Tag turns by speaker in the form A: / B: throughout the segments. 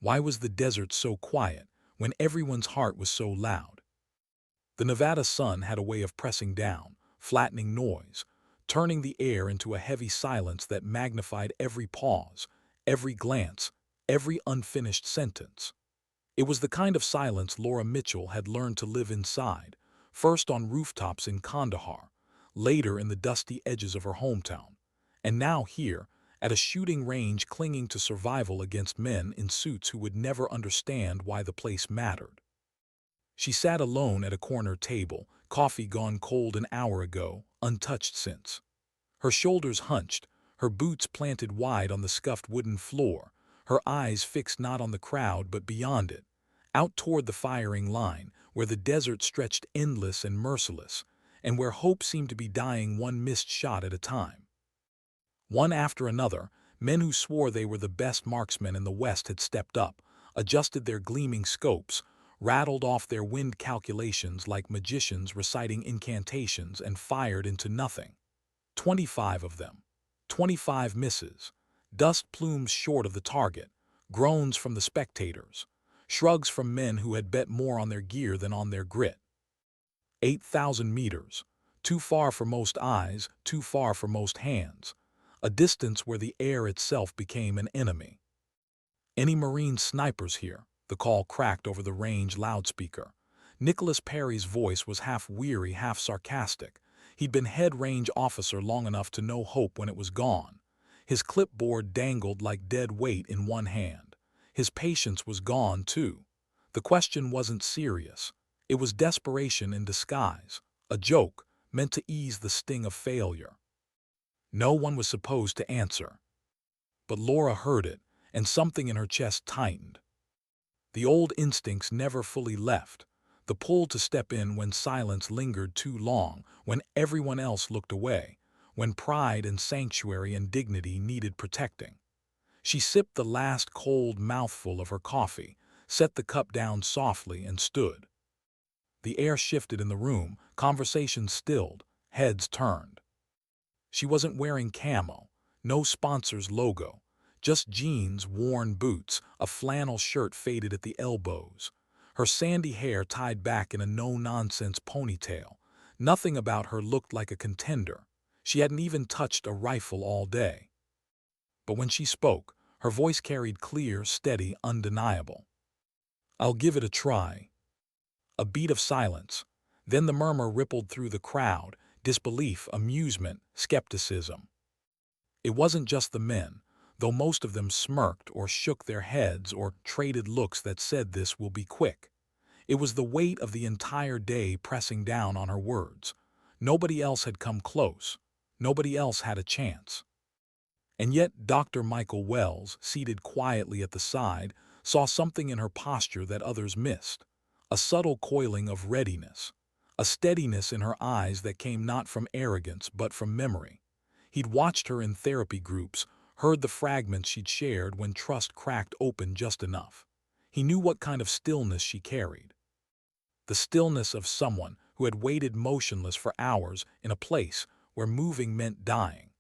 A: Why was the desert so quiet when everyone's heart was so loud? The Nevada sun had a way of pressing down, flattening noise, turning the air into a heavy silence that magnified every pause, every glance, every unfinished sentence. It was the kind of silence Laura Mitchell had learned to live inside, first on rooftops in Kandahar, later in the dusty edges of her hometown, and now here, at a shooting range clinging to survival against men in suits who would never understand why the place mattered. She sat alone at a corner table, coffee gone cold an hour ago, untouched since. Her shoulders hunched, her boots planted wide on the scuffed wooden floor, her eyes fixed not on the crowd but beyond it, out toward the firing line, where the desert stretched endless and merciless, and where hope seemed to be dying one missed shot at a time. One after another, men who swore they were the best marksmen in the West had stepped up, adjusted their gleaming scopes, rattled off their wind calculations like magicians reciting incantations, and fired into nothing. 25 of them. 25 misses. Dust plumes short of the target. Groans from the spectators. Shrugs from men who had bet more on their gear than on their grit. 8,000 meters. Too far for most eyes, too far for most hands. A distance where the air itself became an enemy. "Any Marine snipers here?" the call cracked over the range loudspeaker. Nicholas Perry's voice was half weary, half sarcastic. He'd been head range officer long enough to know hope when it was gone. His clipboard dangled like dead weight in one hand. His patience was gone, too. The question wasn't serious. It was desperation in disguise, a joke meant to ease the sting of failure. No one was supposed to answer. But Laura heard it, and something in her chest tightened. The old instincts never fully left, the pull to step in when silence lingered too long, when everyone else looked away, when pride and sanctuary and dignity needed protecting. She sipped the last cold mouthful of her coffee, set the cup down softly, and stood. The air shifted in the room, conversation stilled, heads turned. She wasn't wearing camo, no sponsor's logo, just jeans, worn boots, a flannel shirt faded at the elbows. Her sandy hair tied back in a no-nonsense ponytail. Nothing about her looked like a contender. She hadn't even touched a rifle all day. But when she spoke, her voice carried clear, steady, undeniable. "I'll give it a try." A beat of silence. Then the murmur rippled through the crowd, disbelief, amusement, skepticism. It wasn't just the men, though most of them smirked or shook their heads or traded looks that said this will be quick. It was the weight of the entire day pressing down on her words. Nobody else had come close. Nobody else had a chance. And yet Dr. Michael Wells, seated quietly at the side, saw something in her posture that others missed. A subtle coiling of readiness. A steadiness in her eyes that came not from arrogance but from memory. He'd watched her in therapy groups, heard the fragments she'd shared when trust cracked open just enough. He knew what kind of stillness she carried. The stillness of someone who had waited motionless for hours in a place where moving meant dying.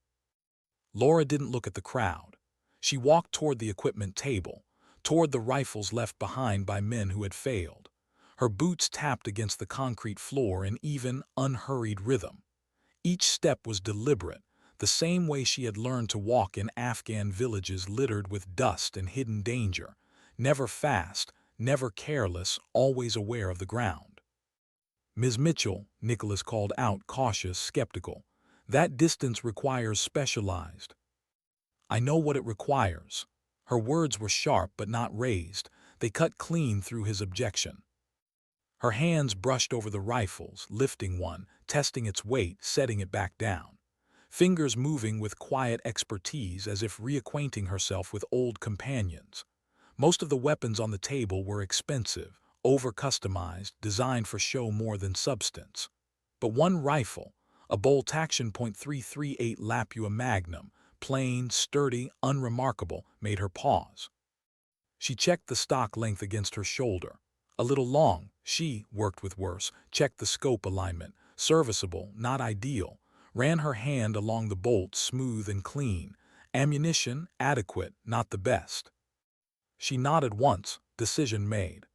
A: Laura didn't look at the crowd. She walked toward the equipment table, toward the rifles left behind by men who had failed. Her boots tapped against the concrete floor in even, unhurried rhythm. Each step was deliberate, the same way she had learned to walk in Afghan villages littered with dust and hidden danger, never fast, never careless, always aware of the ground. "Ms. Mitchell," Nicholas called out, cautious, skeptical, "that distance requires specialized." "I know what it requires." Her words were sharp but not raised. They cut clean through his objection. Her hands brushed over the rifles, lifting one, testing its weight, setting it back down. Fingers moving with quiet expertise as if reacquainting herself with old companions. Most of the weapons on the table were expensive, over-customized, designed for show more than substance. But one rifle, a bolt action .338 Lapua Magnum, plain, sturdy, unremarkable, made her pause. She checked the stock length against her shoulder. A little long, she worked with worse, checked the scope alignment, serviceable, not ideal, ran her hand along the bolt, smooth and clean, ammunition, adequate, not the best. She nodded once, decision made.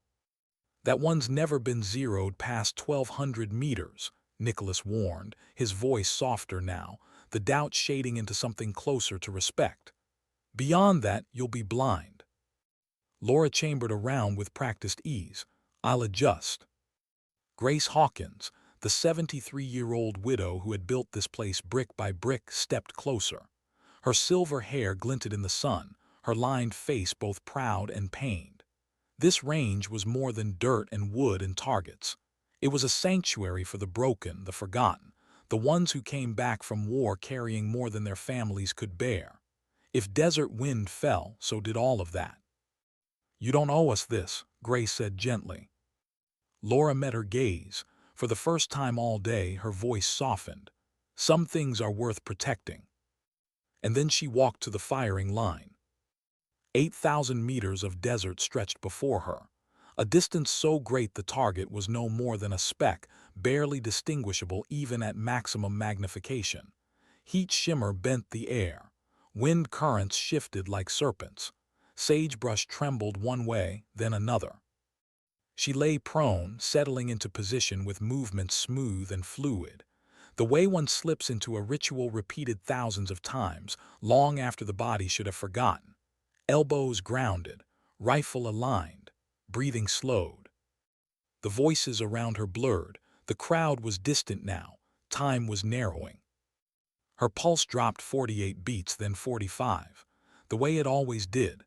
A: That one's never been zeroed past 1,200 meters, Nicholas warned, his voice softer now, the doubt shading into something closer to respect. Beyond that, you'll be blind. Laura chambered around with practiced ease. I'll adjust. Grace Hawkins, the 73-year-old widow who had built this place brick by brick, stepped closer. Her silver hair glinted in the sun, her lined face both proud and pained. This range was more than dirt and wood and targets. It was a sanctuary for the broken, the forgotten, the ones who came back from war carrying more than their families could bear. If desert wind fell, so did all of that. You don't owe us this, Grace said gently. Laura met her gaze. For the first time all day, her voice softened. Some things are worth protecting. And then she walked to the firing line. 8,000 meters of desert stretched before her, a distance so great the target was no more than a speck, barely distinguishable even at maximum magnification. Heat shimmer bent the air. Wind currents shifted like serpents. Sagebrush trembled one way, then another. She lay prone, settling into position with movements smooth and fluid. The way one slips into a ritual repeated thousands of times, long after the body should have forgotten. Elbows grounded, rifle aligned, breathing slowed. The voices around her blurred. The crowd was distant now. Time was narrowing. Her pulse dropped 48 beats, then 45. The way it always did.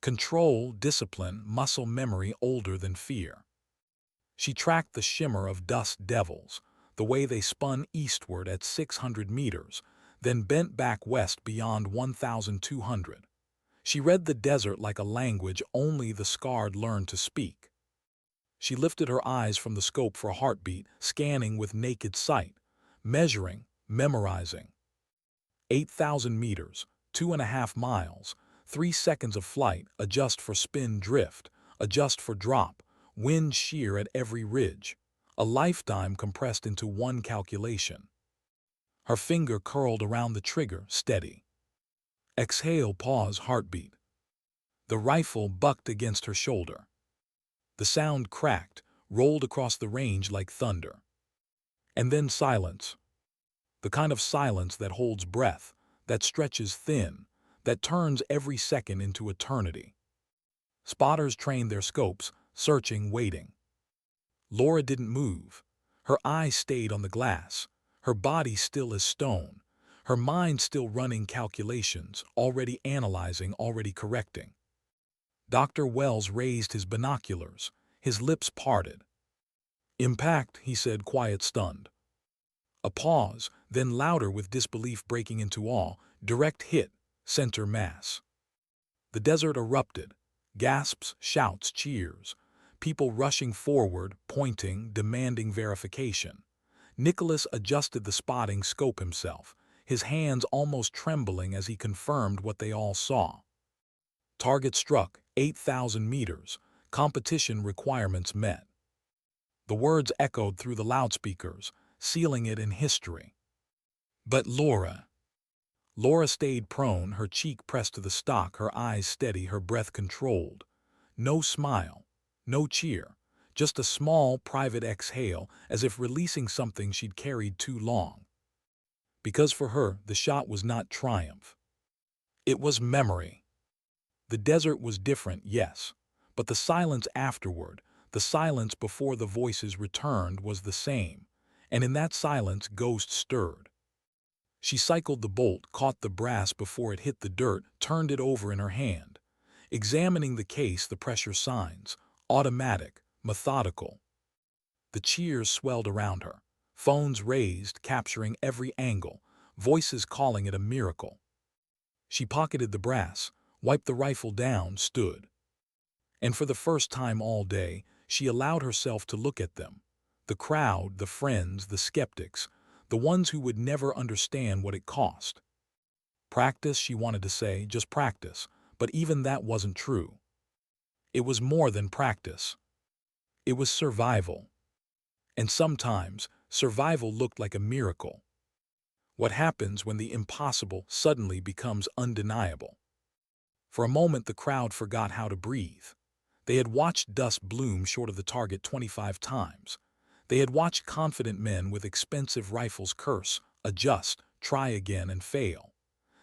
A: Control, discipline, muscle memory older than fear. She tracked the shimmer of dust devils, the way they spun eastward at 600 meters, then bent back west beyond 1,200. She read the desert like a language only the scarred learn to speak. She lifted her eyes from the scope for a heartbeat, scanning with naked sight, measuring, memorizing. 8,000 meters, 2.5 miles, 3 seconds of flight, adjust for spin drift, adjust for drop, wind shear at every ridge. A lifetime compressed into one calculation. Her finger curled around the trigger, steady. Exhale, pause, heartbeat. The rifle bucked against her shoulder. The sound cracked, rolled across the range like thunder. And then silence. The kind of silence that holds breath, that stretches thin, that turns every second into eternity. Spotters trained their scopes, searching, waiting. Laura didn't move. Her eyes stayed on the glass, her body still as stone, her mind still running calculations, already analyzing, already correcting. Dr. Wells raised his binoculars, his lips parted. Impact, he said, quiet, stunned. A pause, then louder with disbelief breaking into awe, direct hit, center mass. The desert erupted, gasps, shouts, cheers, people rushing forward, pointing, demanding verification. Nicholas adjusted the spotting scope himself, his hands almost trembling as he confirmed what they all saw. Target struck, 8,000 meters, competition requirements met. The words echoed through the loudspeakers, sealing it in history. But Laura stayed prone, her cheek pressed to the stock, her eyes steady, her breath controlled. No smile, no cheer, just a small, private exhale, as if releasing something she'd carried too long. Because for her, the shot was not triumph. It was memory. The desert was different, yes, but the silence afterward, the silence before the voices returned, was the same, and in that silence ghosts stirred. She cycled the bolt, caught the brass before it hit the dirt, turned it over in her hand, examining the case, the pressure signs, automatic, methodical. The cheers swelled around her, phones raised, capturing every angle, voices calling it a miracle. She pocketed the brass, wiped the rifle down, stood. And for the first time all day, she allowed herself to look at them. The crowd, the friends, the skeptics, the ones who would never understand what it cost. Practice, she wanted to say, just practice, but even that wasn't true. It was more than practice. It was survival. And sometimes, survival looked like a miracle. What happens when the impossible suddenly becomes undeniable? For a moment, the crowd forgot how to breathe. They had watched dust bloom short of the target 25 times. They had watched confident men with expensive rifles curse, adjust, try again, and fail.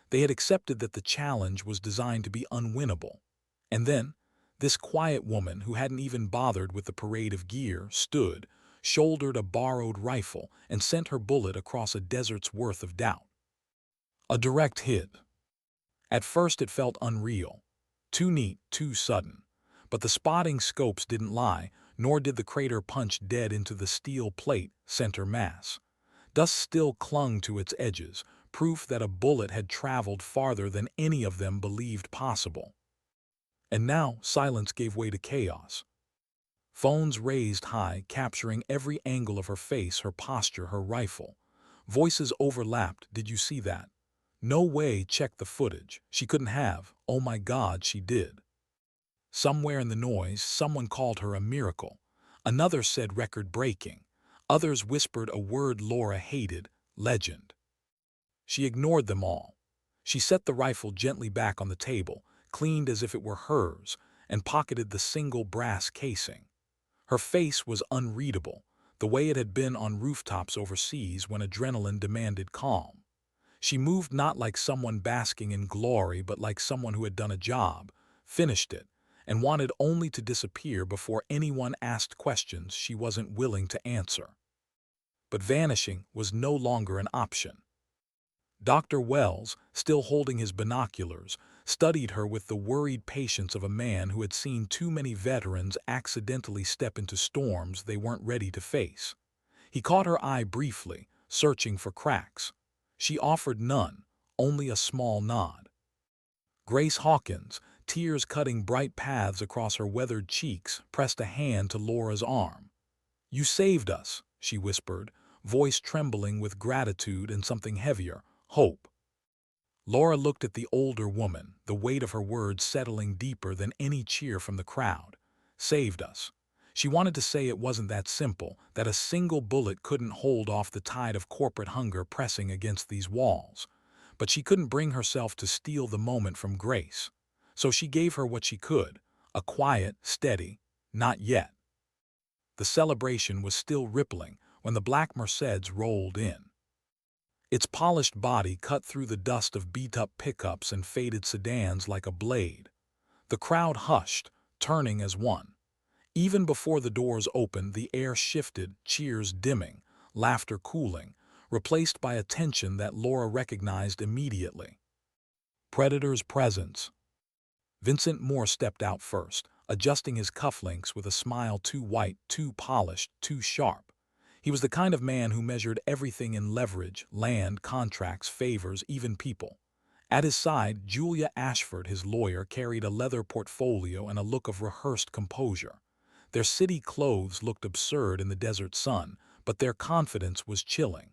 A: They had accepted that the challenge was designed to be unwinnable. And then, this quiet woman who hadn't even bothered with the parade of gear stood, shouldered a borrowed rifle, and sent her bullet across a desert's worth of doubt. A direct hit. At first it felt unreal. Too neat, too sudden. But the spotting scopes didn't lie, nor did the crater punch dead into the steel plate center mass. Dust still clung to its edges, proof that a bullet had traveled farther than any of them believed possible. And now silence gave way to chaos. Phones raised high, capturing every angle of her face, her posture, her rifle. Voices overlapped. Did you see that? No way. Check the footage. She couldn't have. Oh my God, she did. Somewhere in the noise, someone called her a miracle. Another said record-breaking. Others whispered a word Laura hated, legend. She ignored them all. She set the rifle gently back on the table, cleaned as if it were hers, and pocketed the single brass casing. Her face was unreadable, the way it had been on rooftops overseas when adrenaline demanded calm. She moved not like someone basking in glory, but like someone who had done a job, finished it, and wanted only to disappear before anyone asked questions she wasn't willing to answer. But vanishing was no longer an option. Dr. Wells, still holding his binoculars, studied her with the worried patience of a man who had seen too many veterans accidentally step into storms they weren't ready to face. He caught her eye briefly, searching for cracks. She offered none, only a small nod. Grace Hawkins, tears cutting bright paths across her weathered cheeks, pressed a hand to Laura's arm. "You saved us," she whispered, voice trembling with gratitude and something heavier, hope. Laura looked at the older woman, the weight of her words settling deeper than any cheer from the crowd. Saved us. She wanted to say it wasn't that simple, that a single bullet couldn't hold off the tide of corporate hunger pressing against these walls. But she couldn't bring herself to steal the moment from Grace. So she gave her what she could, a quiet, steady, "not yet." The celebration was still rippling when the black Mercedes rolled in. Its polished body cut through the dust of beat-up pickups and faded sedans like a blade. The crowd hushed, turning as one. Even before the doors opened, the air shifted, cheers dimming, laughter cooling, replaced by a tension that Laura recognized immediately. Predator's presence. Vincent Moore stepped out first, adjusting his cufflinks with a smile too white, too polished, too sharp. He was the kind of man who measured everything in leverage, land, contracts, favors, even people. At his side, Julia Ashford, his lawyer, carried a leather portfolio and a look of rehearsed composure. Their city clothes looked absurd in the desert sun, but their confidence was chilling.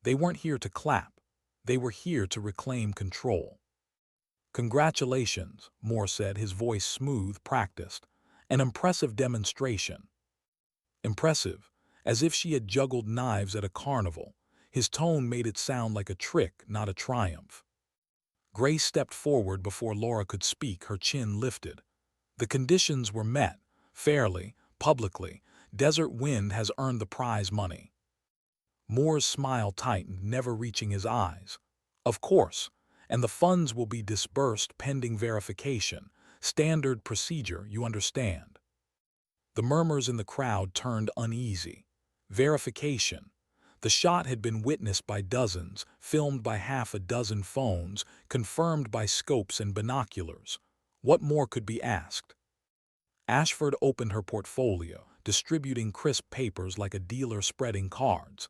A: They weren't here to clap. They were here to reclaim control. "Congratulations," Moore said, his voice smooth, practiced. "An impressive demonstration." Impressive, as if she had juggled knives at a carnival. His tone made it sound like a trick, not a triumph. Grace stepped forward before Laura could speak, her chin lifted. "The conditions were met, fairly, publicly. Desert Wind has earned the prize money." Moore's smile tightened, never reaching his eyes. "Of course, and the funds will be disbursed pending verification. Standard procedure, you understand." The murmurs in the crowd turned uneasy. Verification. The shot had been witnessed by dozens, filmed by half a dozen phones, confirmed by scopes and binoculars. What more could be asked? Ashford opened her portfolio, distributing crisp papers like a dealer spreading cards.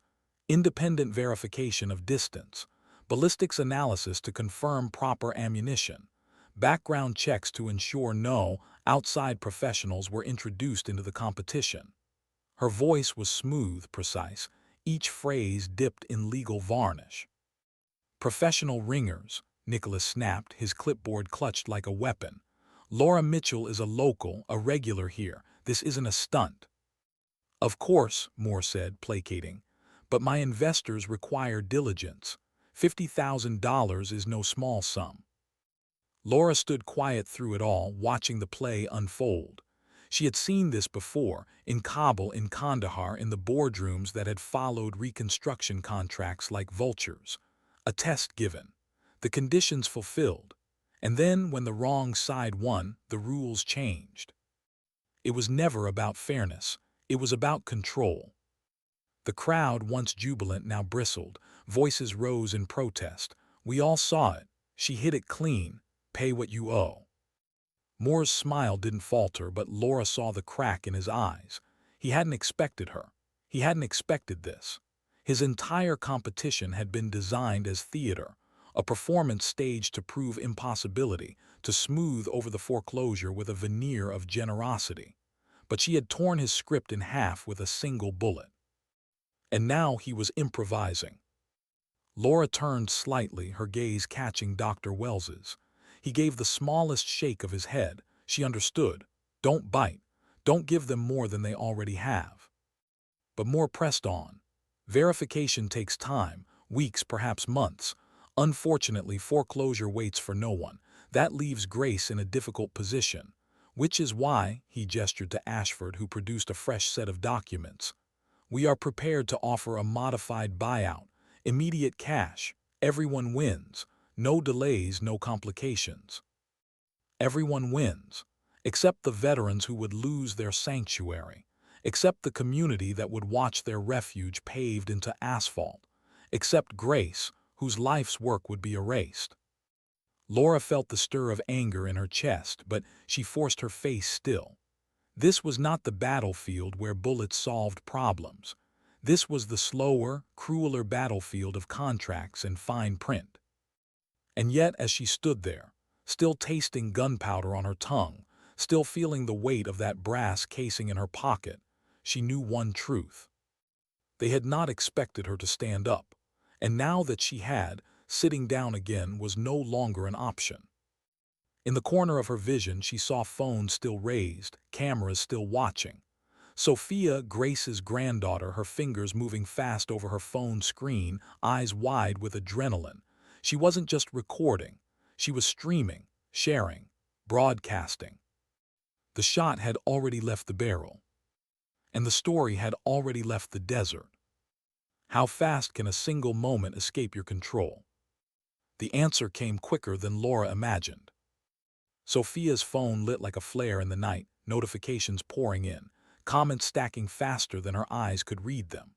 A: Independent verification of distance. Ballistics analysis to confirm proper ammunition. Background checks to ensure no outside professionals were introduced into the competition. Her voice was smooth, precise, each phrase dipped in legal varnish. "Professional ringers," Nicholas snapped, his clipboard clutched like a weapon. "Laura Mitchell is a local, a regular here. This isn't a stunt." "Of course," Moore said, placating, "but my investors require diligence. $50,000 is no small sum." Laura stood quiet through it all, watching the play unfold. She had seen this before, in Kabul, in Kandahar, in the boardrooms that had followed reconstruction contracts like vultures. A test given, the conditions fulfilled, and then when the wrong side won, the rules changed. It was never about fairness, it was about control. The crowd, once jubilant, now bristled. Voices rose in protest. We all saw it. She hit it clean. Pay what you owe. Moore's smile didn't falter, but Laura saw the crack in his eyes. He hadn't expected her. He hadn't expected this. His entire competition had been designed as theater, a performance staged to prove impossibility, to smooth over the foreclosure with a veneer of generosity. But she had torn his script in half with a single bullet. And now he was improvising. Laura turned slightly, her gaze catching Dr. Wells's. He gave the smallest shake of his head. She understood. Don't bite. Don't give them more than they already have. But Moore pressed on. Verification takes time, weeks, perhaps months. Unfortunately, foreclosure waits for no one. That leaves Grace in a difficult position. Which is why, he gestured to Ashford, who produced a fresh set of documents. We are prepared to offer a modified buyout, immediate cash. Everyone wins. No delays, no complications. Everyone wins, except the veterans who would lose their sanctuary, except the community that would watch their refuge paved into asphalt, except Grace, whose life's work would be erased. Laura felt the stir of anger in her chest, but she forced her face still. This was not the battlefield where bullets solved problems. This was the slower, crueler battlefield of contracts and fine print. And yet, as she stood there, still tasting gunpowder on her tongue, still feeling the weight of that brass casing in her pocket, she knew one truth. They had not expected her to stand up, and now that she had, sitting down again was no longer an option. In the corner of her vision, she saw phones still raised, cameras still watching. Sophia, Grace's granddaughter, her fingers moving fast over her phone screen, eyes wide with adrenaline. She wasn't just recording. She was streaming, sharing, broadcasting. The shot had already left the barrel, and the story had already left the desert. How fast can a single moment escape your control? The answer came quicker than Laura imagined. Sophia's phone lit like a flare in the night, notifications pouring in, comments stacking faster than her eyes could read them.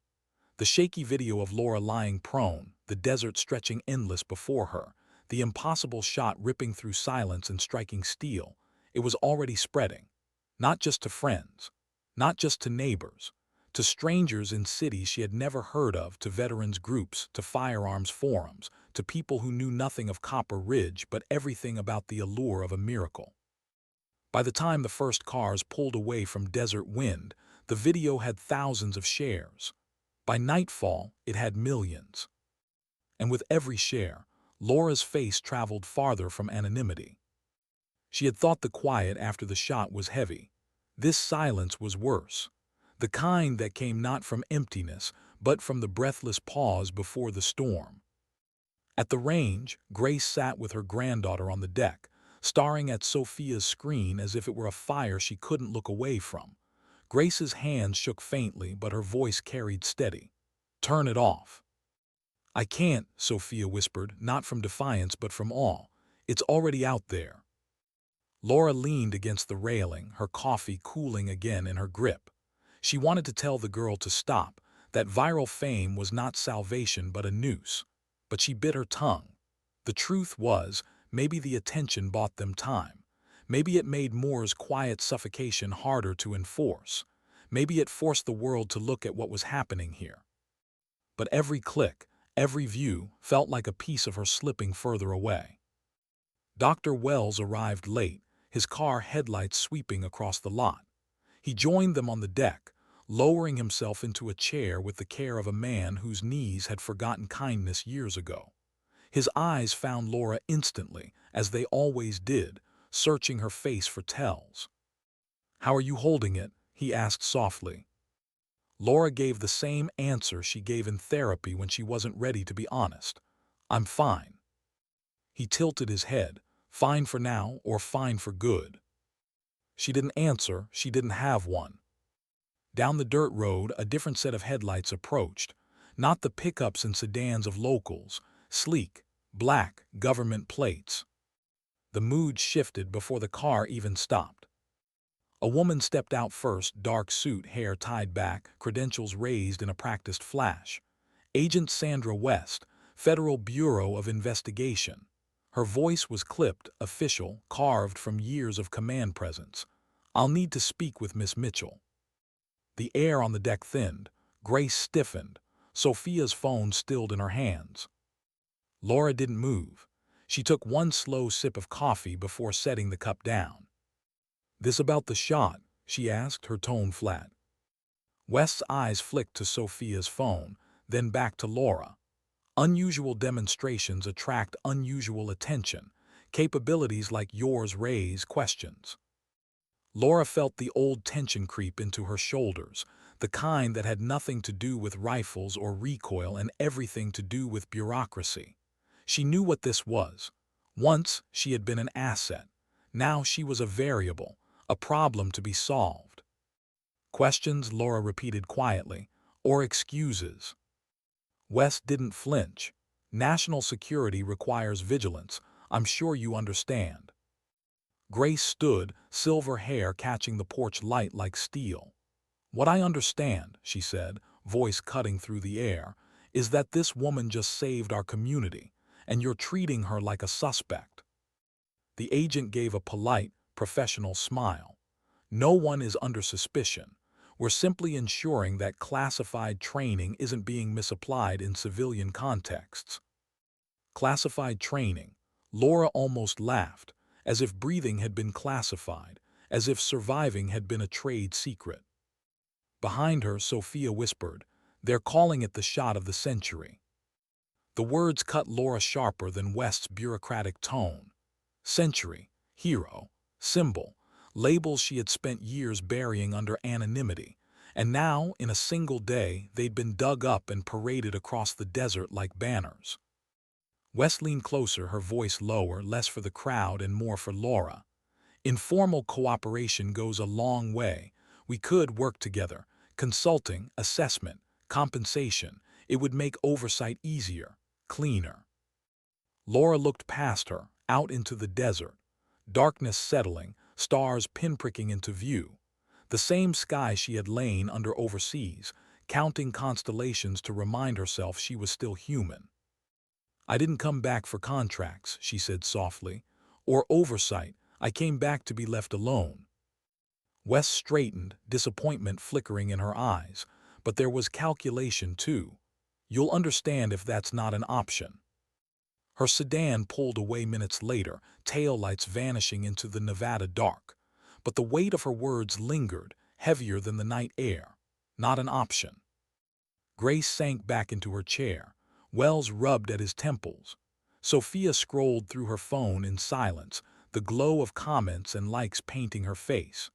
A: The shaky video of Laura lying prone, the desert stretching endless before her, the impossible shot ripping through silence and striking steel, it was already spreading. Not just to friends, not just to neighbors, to strangers in cities she had never heard of, to veterans groups, to firearms forums, to people who knew nothing of Copper Ridge but everything about the allure of a miracle. By the time the first cars pulled away from Desert Wind, the video had thousands of shares. By nightfall, it had millions. And with every share, Laura's face traveled farther from anonymity. She had thought the quiet after the shot was heavy. This silence was worse. The kind that came not from emptiness, but from the breathless pause before the storm. At the range, Grace sat with her granddaughter on the deck, staring at Sophia's screen as if it were a fire she couldn't look away from. Grace's hands shook faintly, but her voice carried steady. Turn it off. I can't, Sophia whispered, not from defiance but from awe. It's already out there. Laura leaned against the railing, her coffee cooling again in her grip. She wanted to tell the girl to stop, that viral fame was not salvation but a noose. But she bit her tongue. The truth was, maybe the attention bought them time. Maybe it made Moore's quiet suffocation harder to enforce. Maybe it forced the world to look at what was happening here. But every click, every view, felt like a piece of her slipping further away. Dr. Wells arrived late, his car headlights sweeping across the lot. He joined them on the deck, lowering himself into a chair with the care of a man whose knees had forgotten kindness years ago. His eyes found Laura instantly, as they always did, searching her face for tells. "How are you holding it?" he asked softly. Laura gave the same answer she gave in therapy when she wasn't ready to be honest. "I'm fine." He tilted his head, Fine for now or fine for good? She didn't answer, she didn't have one. Down the dirt road, a different set of headlights approached. Not the pickups and sedans of locals, sleek, black, government plates. The mood shifted before the car even stopped. A woman stepped out first, dark suit, hair tied back, credentials raised in a practiced flash. Agent Sandra West, Federal Bureau of Investigation. Her voice was clipped, official, carved from years of command presence. "I'll need to speak with Miss Mitchell." The air on the deck thinned. Grace stiffened. Sophia's phone stilled in her hands. Laura didn't move. She took one slow sip of coffee before setting the cup down. "This about the shot?" she asked, her tone flat. West's eyes flicked to Sophia's phone, then back to Laura. Unusual demonstrations attract unusual attention. Capabilities like yours raise questions. Laura felt the old tension creep into her shoulders, the kind that had nothing to do with rifles or recoil and everything to do with bureaucracy. She knew what this was. Once she had been an asset. Now she was a variable, a problem to be solved. "Questions," Laura repeated quietly, "or excuses?" West didn't flinch. "National security requires vigilance. I'm sure you understand." Grace stood, silver hair catching the porch light like steel. "What I understand," she said, voice cutting through the air, "is that this woman just saved our community, and you're treating her like a suspect." The agent gave a polite, professional smile. "No one is under suspicion. We're simply ensuring that classified training isn't being misapplied in civilian contexts." Classified training. Laura almost laughed, as if breathing had been classified, as if surviving had been a trade secret. Behind her, Sophia whispered, "They're calling it the shot of the century." The words cut Laura sharper than West's bureaucratic tone. Century, hero, symbol, labels she had spent years burying under anonymity, and now, in a single day, they'd been dug up and paraded across the desert like banners. West leaned closer, her voice lower, less for the crowd and more for Laura. "Informal cooperation goes a long way. We could work together. Consulting, assessment, compensation. It would make oversight easier, cleaner." Laura looked past her, out into the desert. Darkness settling, stars pinpricking into view. The same sky she had lain under overseas, counting constellations to remind herself she was still human. "I didn't come back for contracts," she said softly, "or oversight. I came back to be left alone." West straightened, disappointment flickering in her eyes, but there was calculation too. "You'll understand if that's not an option." Her sedan pulled away minutes later, taillights vanishing into the Nevada dark. But the weight of her words lingered, heavier than the night air. Not an option. Grace sank back into her chair. Wells rubbed at his temples. Sophia scrolled through her phone in silence, the glow of comments and likes painting her face.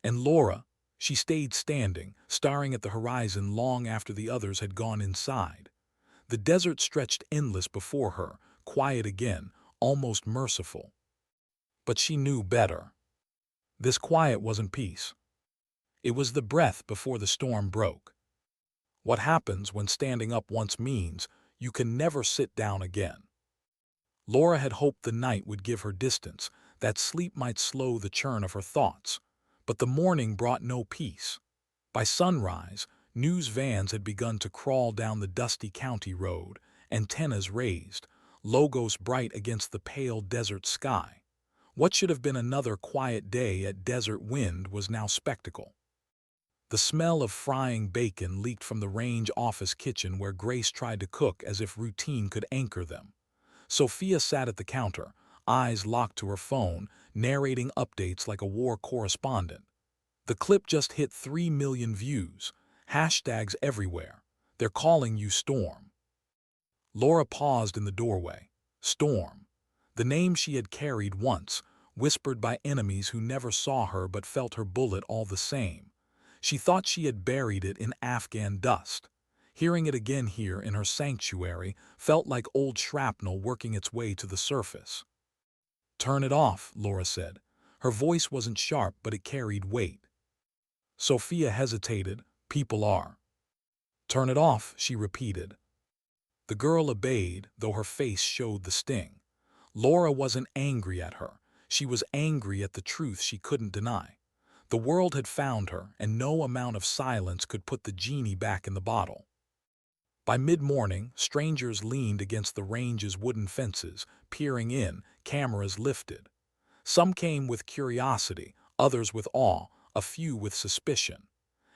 A: And Laura, she stayed standing, staring at the horizon long after the others had gone inside. The desert stretched endless before her, quiet again, almost merciful. But she knew better. This quiet wasn't peace. It was the breath before the storm broke. What happens when standing up once means you can never sit down again. Laura had hoped the night would give her distance, that sleep might slow the churn of her thoughts. But the morning brought no peace. By sunrise, news vans had begun to crawl down the dusty county road, antennas raised, logos bright against the pale desert sky. What should have been another quiet day at Desert Wind was now spectacle. The smell of frying bacon leaked from the range office kitchen where Grace tried to cook as if routine could anchor them. Sophia sat at the counter, eyes locked to her phone, narrating updates like a war correspondent. "The clip just hit 3 million views. Hashtags everywhere. They're calling you Storm." Laura paused in the doorway. Storm. The name she had carried once, whispered by enemies who never saw her but felt her bullet all the same. She thought she had buried it in Afghan dust. Hearing it again here in her sanctuary felt like old shrapnel working its way to the surface. Turn it off, Laura said. Her voice wasn't sharp, but it carried weight. Sophia hesitated. People are. Turn it off, she repeated. The girl obeyed, though her face showed the sting. Laura wasn't angry at her. She was angry at the truth she couldn't deny. The world had found her, and no amount of silence could put the genie back in the bottle. By mid-morning, strangers leaned against the range's wooden fences, peering in, cameras lifted. Some came with curiosity, others with awe, a few with suspicion.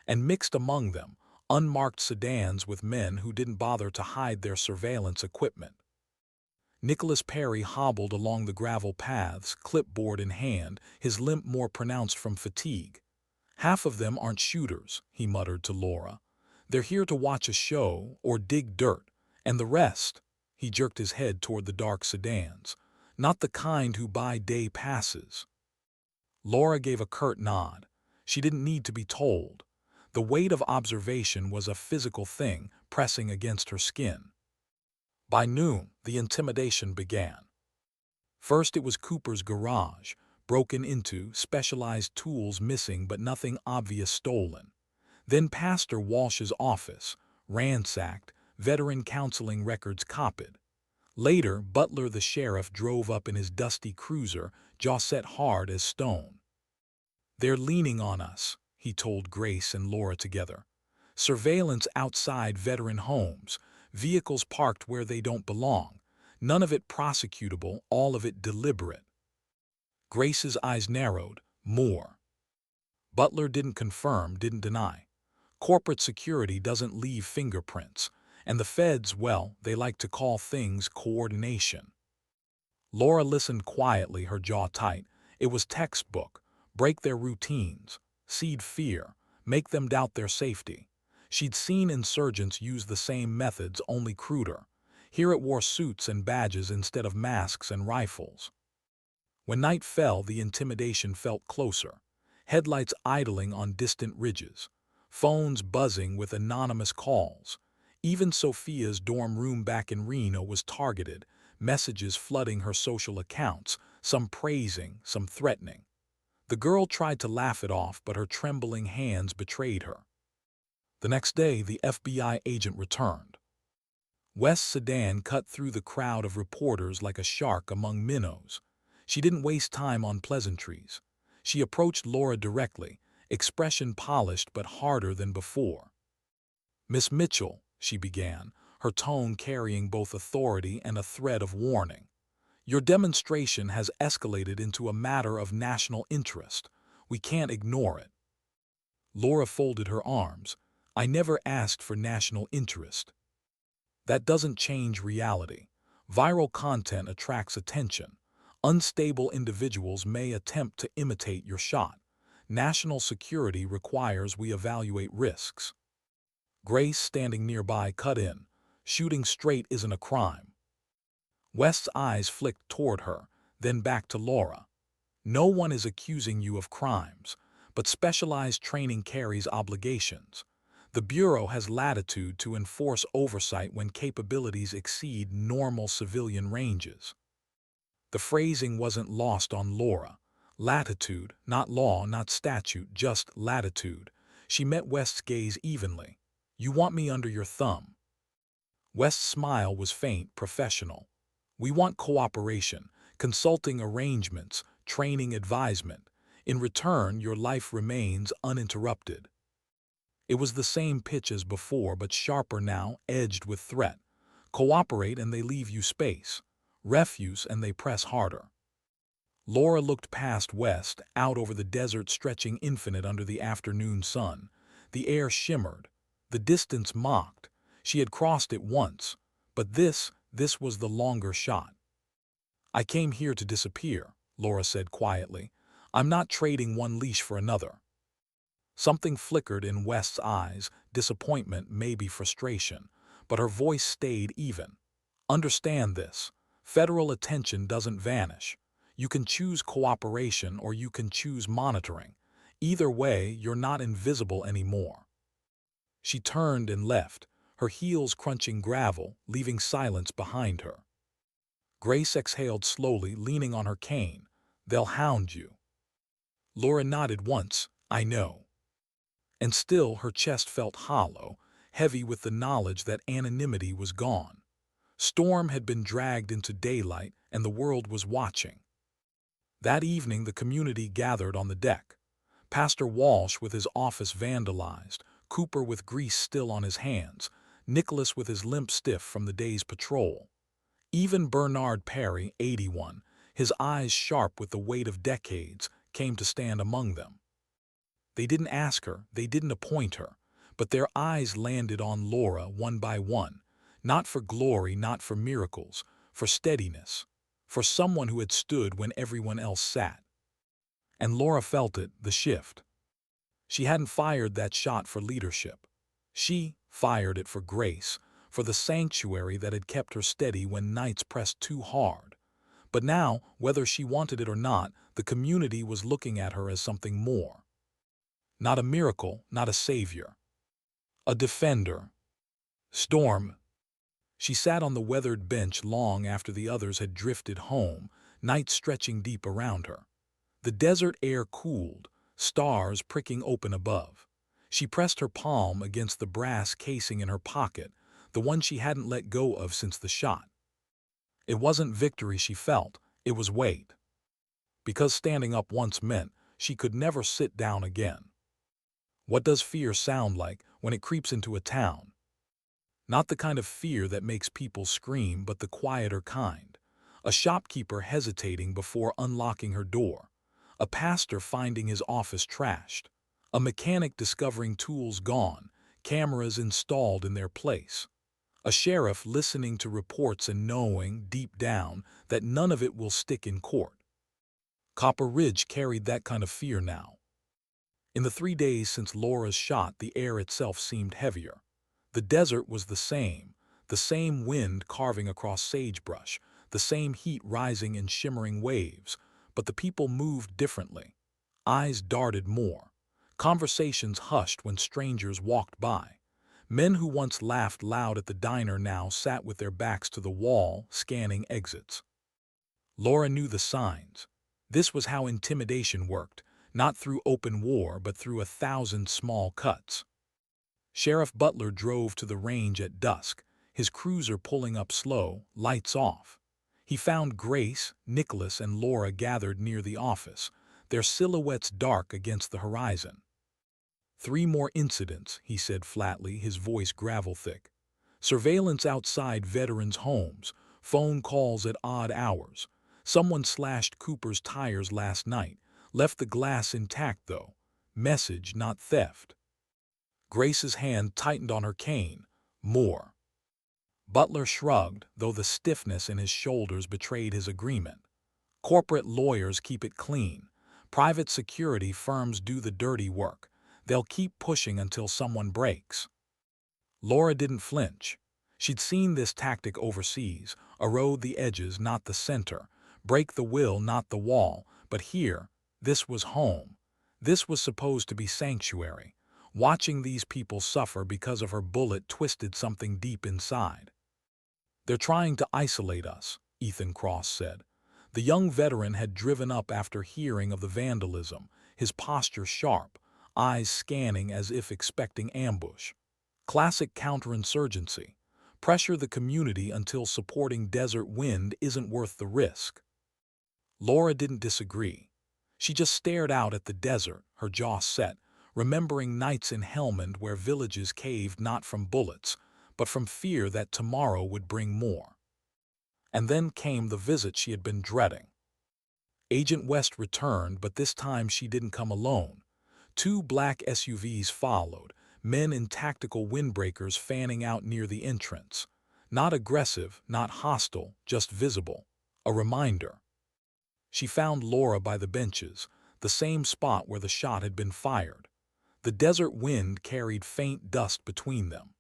A: And mixed among them, unmarked sedans with men who didn't bother to hide their surveillance equipment. Nicholas Perry hobbled along the gravel paths, clipboard in hand, his limp more pronounced from fatigue. Half of them aren't shooters, he muttered to Laura. They're here to watch a show or dig dirt, and the rest, he jerked his head toward the dark sedans, not the kind who buy day passes. Laura gave a curt nod. She didn't need to be told. The weight of observation was a physical thing pressing against her skin. By noon, the intimidation began. First it was Cooper's garage, broken into, specialized tools missing but nothing obvious stolen. Then Pastor Walsh's office, ransacked, veteran counseling records copied. Later, Butler the sheriff drove up in his dusty cruiser, jaw set hard as stone. They're leaning on us, he told Grace and Laura together. Surveillance outside veteran homes, vehicles parked where they don't belong, none of it prosecutable, all of it deliberate. Grace's eyes narrowed. More. Butler didn't confirm, didn't deny. Corporate security doesn't leave fingerprints, and the feds, well, they like to call things coordination. Laura listened quietly, her jaw tight. It was textbook. Break their routines, seed fear, make them doubt their safety. She'd seen insurgents use the same methods, only cruder. Here it wore suits and badges instead of masks and rifles. When night fell, the intimidation felt closer. Headlights idling on distant ridges, phones buzzing with anonymous calls. Even Sophia's dorm room back in Reno was targeted, messages flooding her social accounts, some praising, some threatening. The girl tried to laugh it off, but her trembling hands betrayed her. The next day, the FBI agent returned. West's sedan cut through the crowd of reporters like a shark among minnows. She didn't waste time on pleasantries. She approached Laura directly, expression polished but harder than before. "Miss Mitchell," she began, her tone carrying both authority and a thread of warning. "Your demonstration has escalated into a matter of national interest. We can't ignore it." Laura folded her arms. "I never asked for national interest. That doesn't change reality. Viral content attracts attention. Unstable individuals may attempt to imitate your shot. National security requires we evaluate risks." Grace, standing nearby, cut in. "Shooting straight isn't a crime." West's eyes flicked toward her, then back to Laura. "No one is accusing you of crimes, but specialized training carries obligations. The Bureau has latitude to enforce oversight when capabilities exceed normal civilian ranges." The phrasing wasn't lost on Laura. Latitude, not law, not statute, just latitude. She met West's gaze evenly. "You want me under your thumb." West's smile was faint, professional. "We want cooperation, consulting arrangements, training advisement. In return, your life remains uninterrupted." It was the same pitch as before, but sharper now, edged with threat. Cooperate and they leave you space. Refuse and they press harder. Laura looked past West, out over the desert stretching infinite under the afternoon sun. The air shimmered. The distance mocked. She had crossed it once, but this was the longer shot. "I came here to disappear," Laura said quietly. "I'm not trading one leash for another." Something flickered in West's eyes, disappointment, maybe frustration, but her voice stayed even. "Understand this. Federal attention doesn't vanish. You can choose cooperation or you can choose monitoring. Either way, you're not invisible anymore." She turned and left, her heels crunching gravel, leaving silence behind her. Grace exhaled slowly, leaning on her cane. "They'll hound you." Laura nodded once. "I know." And still her chest felt hollow, heavy with the knowledge that anonymity was gone. Storm had been dragged into daylight, and the world was watching. That evening the community gathered on the deck. Pastor Walsh with his office vandalized, Cooper with grease still on his hands, Nicholas with his limp stiff from the day's patrol. Even Bernard Perry, 81, his eyes sharp with the weight of decades, came to stand among them. They didn't ask her, they didn't appoint her, but their eyes landed on Laura one by one, not for glory, not for miracles, for steadiness, for someone who had stood when everyone else sat. And Laura felt it, the shift. She hadn't fired that shot for leadership. She fired it for grace, for the sanctuary that had kept her steady when nights pressed too hard. But now, whether she wanted it or not, the community was looking at her as something more. Not a miracle, not a savior. A defender. Storm. She sat on the weathered bench long after the others had drifted home, night stretching deep around her. The desert air cooled, stars pricking open above. She pressed her palm against the brass casing in her pocket, the one she hadn't let go of since the shot. It wasn't victory she felt, it was weight. Because standing up once meant she could never sit down again. What does fear sound like when it creeps into a town? Not the kind of fear that makes people scream, but the quieter kind. A shopkeeper hesitating before unlocking her door. A pastor finding his office trashed. A mechanic discovering tools gone, cameras installed in their place. A sheriff listening to reports and knowing, deep down, that none of it will stick in court. Copper Ridge carried that kind of fear now. In the 3 days since Laura's shot, the air itself seemed heavier. The desert was the same wind carving across sagebrush, the same heat rising in shimmering waves, but the people moved differently. Eyes darted more. Conversations hushed when strangers walked by. Men who once laughed loud at the diner now sat with their backs to the wall, scanning exits. Laura knew the signs. This was how intimidation worked, not through open war but through 1,000 small cuts. Sheriff Butler drove to the range at dusk, his cruiser pulling up slow, lights off. He found Grace, Nicholas, and Laura gathered near the office, their silhouettes dark against the horizon. 3 more incidents, he said flatly, his voice gravel-thick. Surveillance outside veterans' homes, phone calls at odd hours. Someone slashed Cooper's tires last night, left the glass intact though. Message, not theft. Grace's hand tightened on her cane. More. Butler shrugged, though the stiffness in his shoulders betrayed his agreement. Corporate lawyers keep it clean. Private security firms do the dirty work. They'll keep pushing until someone breaks. Laura didn't flinch. She'd seen this tactic overseas, erode the edges, not the center, break the will, not the wall, but here, this was home. This was supposed to be sanctuary. Watching these people suffer because of her bullet twisted something deep inside. "They're trying to isolate us," Ethan Cross said. The young veteran had driven up after hearing of the vandalism, his posture sharp, eyes scanning as if expecting ambush. Classic counterinsurgency. Pressure the community until supporting desert wind isn't worth the risk. Laura didn't disagree. She just stared out at the desert, her jaw set, remembering nights in Helmand where villages caved not from bullets, but from fear that tomorrow would bring more. And then came the visit she had been dreading. Agent West returned, but this time she didn't come alone. 2 black SUVs followed, men in tactical windbreakers fanning out near the entrance. Not aggressive, not hostile, just visible. A reminder. She found Laura by the benches, the same spot where the shot had been fired. The desert wind carried faint dust between them.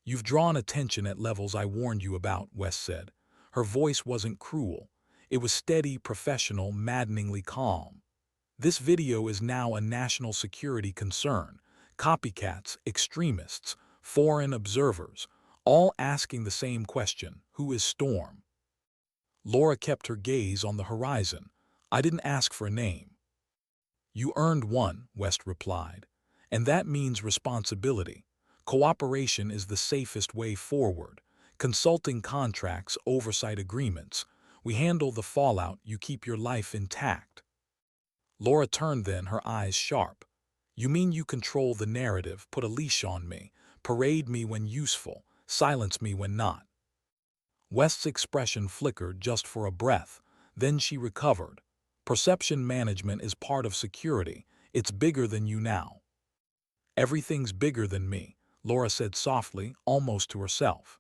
A: "You've drawn attention at levels I warned you about," West said. Her voice wasn't cruel. It was steady, professional, maddeningly calm. "This video is now a national security concern. Copycats, extremists, foreign observers, all asking the same question: who is Storm?" Laura kept her gaze on the horizon. I didn't ask for a name. You earned one, West replied. And that means responsibility. Cooperation is the safest way forward. Consulting contracts, oversight agreements. We handle the fallout, you keep your life intact. Laura turned then, her eyes sharp. You mean you control the narrative, put a leash on me, parade me when useful, silence me when not. West's expression flickered just for a breath. Then she recovered. Perception management is part of security. It's bigger than you now. Everything's bigger than me, Laura said softly, almost to herself.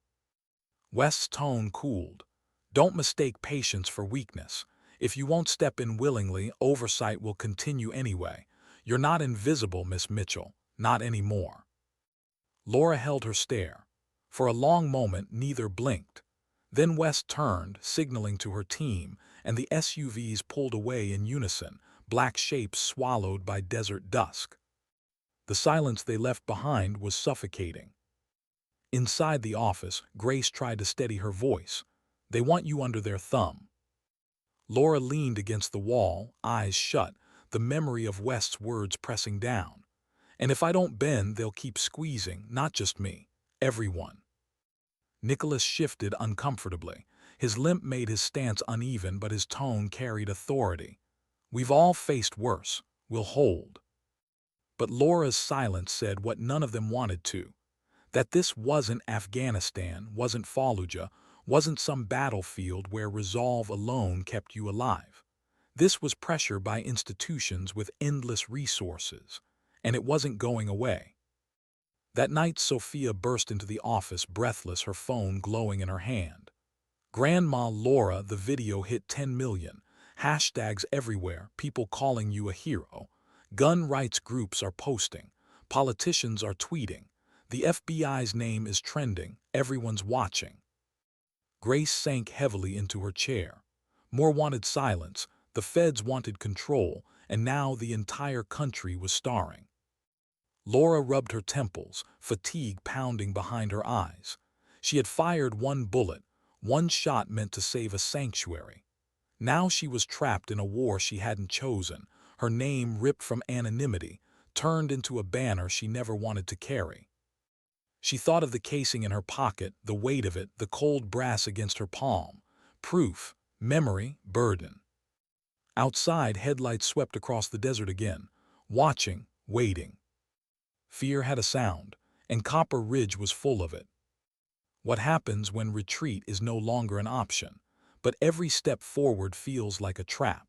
A: West's tone cooled. Don't mistake patience for weakness. If you won't step in willingly, oversight will continue anyway. You're not invisible, Miss Mitchell. Not anymore. Laura held her stare. For a long moment, neither blinked. Then West turned, signaling to her team, and the SUVs pulled away in unison, black shapes swallowed by desert dusk. The silence they left behind was suffocating. Inside the office, Grace tried to steady her voice. They want you under their thumb. Laura leaned against the wall, eyes shut, the memory of West's words pressing down. And if I don't bend, they'll keep squeezing, not just me, everyone. Nicholas shifted uncomfortably. His limp made his stance uneven, but his tone carried authority. We've all faced worse. We'll hold. But Laura's silence said what none of them wanted to. That this wasn't Afghanistan, wasn't Fallujah, wasn't some battlefield where resolve alone kept you alive. This was pressure by institutions with endless resources, and it wasn't going away. That night, Sophia burst into the office, breathless, her phone glowing in her hand. Grandma Laura, the video hit 10 million. Hashtags everywhere, people calling you a hero. Gun rights groups are posting. Politicians are tweeting. The FBI's name is trending. Everyone's watching. Grace sank heavily into her chair. More wanted silence. The feds wanted control, and now the entire country was starring. Laura rubbed her temples, fatigue pounding behind her eyes. She had fired one bullet, one shot meant to save a sanctuary. Now she was trapped in a war she hadn't chosen, her name ripped from anonymity, turned into a banner she never wanted to carry. She thought of the casing in her pocket, the weight of it, the cold brass against her palm. Proof, memory, burden. Outside, headlights swept across the desert again, watching, waiting. Fear had a sound, and Copper Ridge was full of it. What happens when retreat is no longer an option, but every step forward feels like a trap?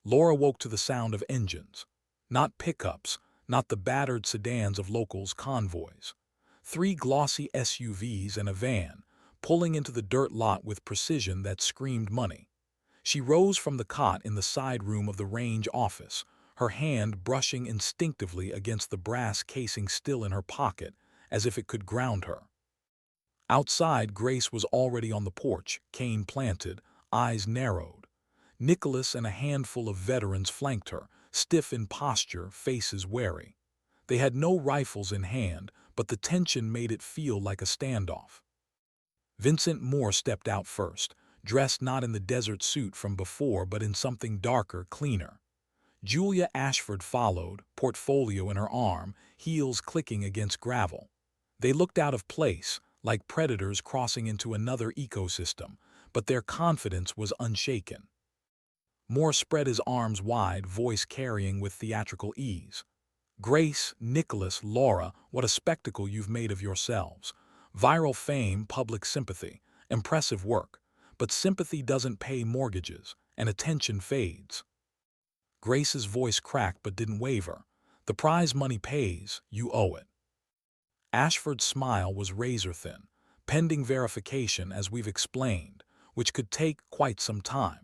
A: Laura woke to the sound of engines. Not pickups, not the battered sedans of locals' convoys. 3 glossy SUVs and a van, pulling into the dirt lot with precision that screamed money. She rose from the cot in the side room of the range office, her hand brushing instinctively against the brass casing still in her pocket, as if it could ground her. Outside, Grace was already on the porch, cane planted, eyes narrowed. Nicholas and a handful of veterans flanked her, stiff in posture, faces wary. They had no rifles in hand, but the tension made it feel like a standoff. Vincent Moore stepped out first, dressed not in the desert suit from before but in something darker, cleaner. Julia Ashford followed, portfolio in her arm, heels clicking against gravel. They looked out of place, like predators crossing into another ecosystem, but their confidence was unshaken. Moore spread his arms wide, voice carrying with theatrical ease. Grace, Nicholas, Laura, what a spectacle you've made of yourselves. Viral fame, public sympathy, impressive work. But sympathy doesn't pay mortgages, and attention fades. Grace's voice cracked but didn't waver. The prize money pays, you owe it. Ashford's smile was razor-thin, pending verification as we've explained, which could take quite some time.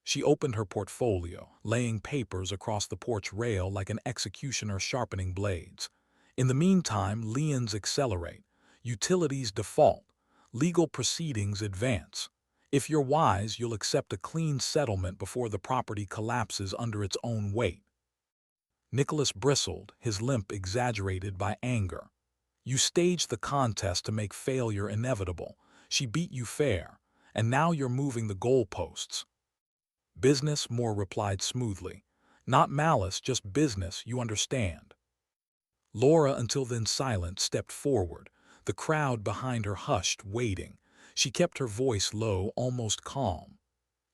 A: She opened her portfolio, laying papers across the porch rail like an executioner sharpening blades. In the meantime, liens accelerate, utilities default, legal proceedings advance. If you're wise, you'll accept a clean settlement before the property collapses under its own weight. Nicholas bristled, his limp exaggerated by anger. You staged the contest to make failure inevitable. She beat you fair, and now you're moving the goalposts. Business, Moore replied smoothly. Not malice, just business, you understand. Laura, until then silent, stepped forward. The crowd behind her hushed, waiting. She kept her voice low, almost calm.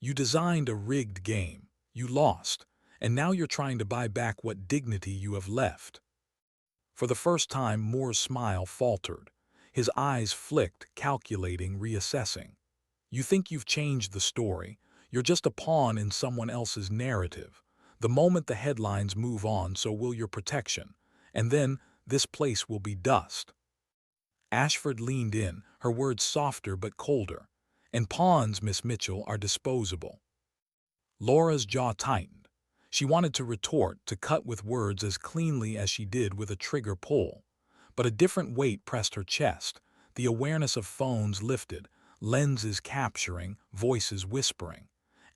A: You designed a rigged game. You lost. And now you're trying to buy back what dignity you have left. For the first time, Moore's smile faltered. His eyes flicked, calculating, reassessing. You think you've changed the story. You're just a pawn in someone else's narrative. The moment the headlines move on, so will your protection. And then, this place will be dust. Ashford leaned in, her words softer but colder. And pawns, Miss Mitchell, are disposable. Laura's jaw tightened. She wanted to retort, to cut with words as cleanly as she did with a trigger pull. But a different weight pressed her chest. The awareness of phones lifted, lenses capturing, voices whispering.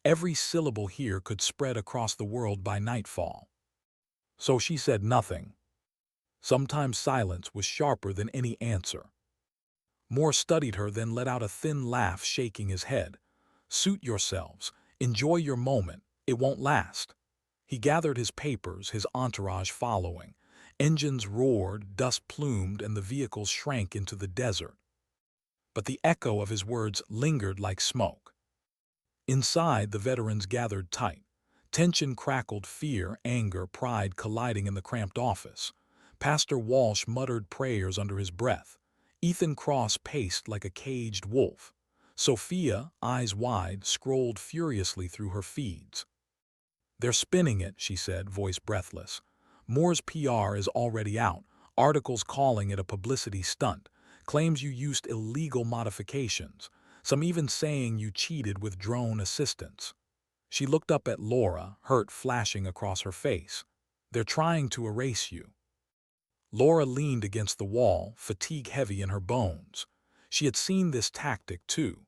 A: Every syllable here could spread across the world by nightfall. So she said nothing. Sometimes silence was sharper than any answer. Moore studied her, then let out a thin laugh, shaking his head. Suit yourselves. Enjoy your moment. It won't last. He gathered his papers, his entourage following. Engines roared, dust plumed, and the vehicles shrank into the desert. But the echo of his words lingered like smoke. Inside, the veterans gathered tight. Tension crackled, fear, anger, pride colliding in the cramped office. Pastor Walsh muttered prayers under his breath. Ethan Cross paced like a caged wolf. Sophia, eyes wide, scrolled furiously through her feeds. They're spinning it, she said, voice breathless. Moore's PR is already out, articles calling it a publicity stunt, claims you used illegal modifications, some even saying you cheated with drone assistance. She looked up at Laura, hurt flashing across her face. They're trying to erase you. Laura leaned against the wall, fatigue heavy in her bones. She had seen this tactic too.